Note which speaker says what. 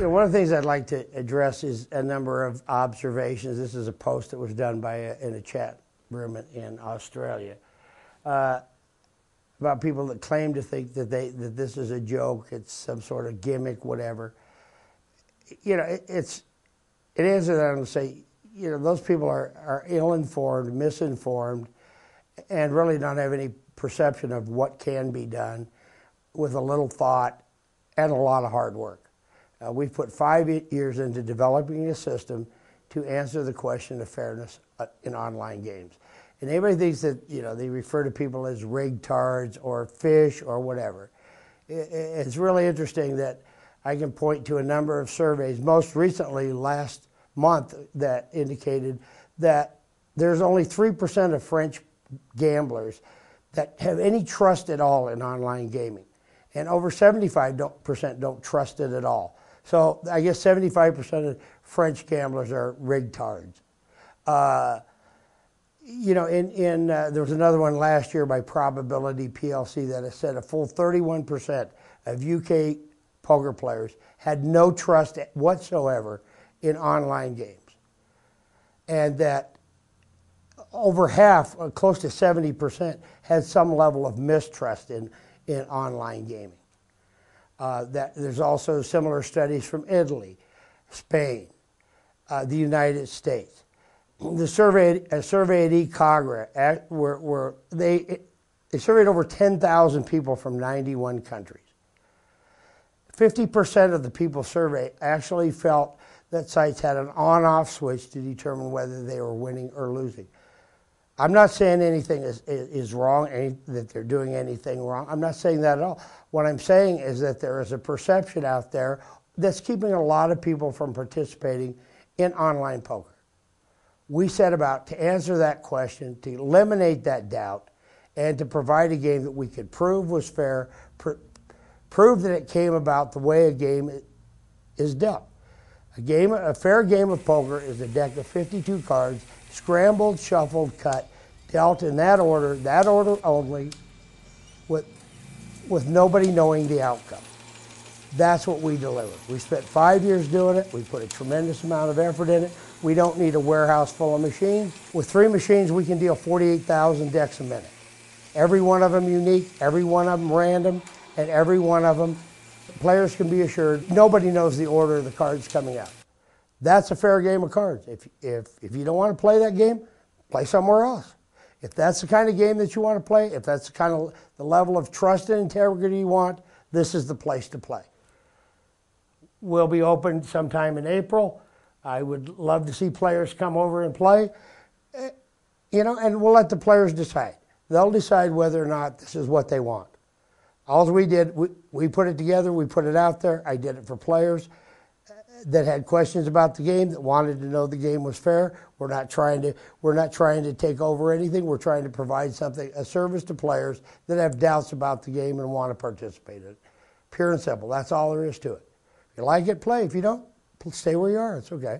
Speaker 1: One of the things I'd like to address is a number of observations. This is a post that was done by in a chat room in Australia about people that claim to think that this is a joke, it's some sort of gimmick, whatever. It is, and I'm going to say, those people are ill-informed, misinformed, and really don't have any perception of what can be done with a little thought and a lot of hard work. We've put 5 years into developing a system to answer the question of fairness in online games. And anybody thinks that, they refer to people as rig-tards or fish or whatever. It's really interesting that I can point to a number of surveys, most recently last month, that indicated that there's only 3% of French gamblers that have any trust at all in online gaming. And over 75% don't trust it at all. So I guess 75% of French gamblers are rig-tards. There was another one last year by Probability PLC that said a full 31% of UK poker players had no trust whatsoever in online games. And that over half, close to 70%, had some level of mistrust in online gaming. That there's also similar studies from Italy, Spain, the United States. A survey at Ecogra, they surveyed over 10,000 people from 91 countries. 50% of the people surveyed actually felt that sites had an on-off switch to determine whether they were winning or losing. I'm not saying anything is wrong, that they're doing anything wrong. I'm not saying that at all. What I'm saying is that there is a perception out there that's keeping a lot of people from participating in online poker. We set about to answer that question, to eliminate that doubt, and to provide a game that we could prove was fair, prove that it came about the way a game is dealt. A fair game of poker is a deck of 52 cards, scrambled, shuffled, cut, dealt in that order only, with nobody knowing the outcome. That's what we deliver. We spent 5 years doing it. We put a tremendous amount of effort in it. We don't need a warehouse full of machines. With 3 machines, we can deal 48,000 decks a minute. Every one of them unique, every one of them random, and every one of them, players can be assured, nobody knows the order of the cards coming out. That's a fair game of cards. If you don't want to play that game, play somewhere else. If that's the kind of game that you want to play, if that's the level of trust and integrity you want, this is the place to play. We'll be open sometime in April. I would love to see players come over and play, and we'll let the players decide. They'll decide whether or not this is what they want. All we did, we put it together, we put it out there. I did it for players that had questions about the game, that wanted to know the game was fair. We're not trying to take over anything. We're trying to provide a service to players that have doubts about the game and want to participate in it. Pure and simple. That's all there is to it. If you like it, play. If you don't, stay where you are. It's okay.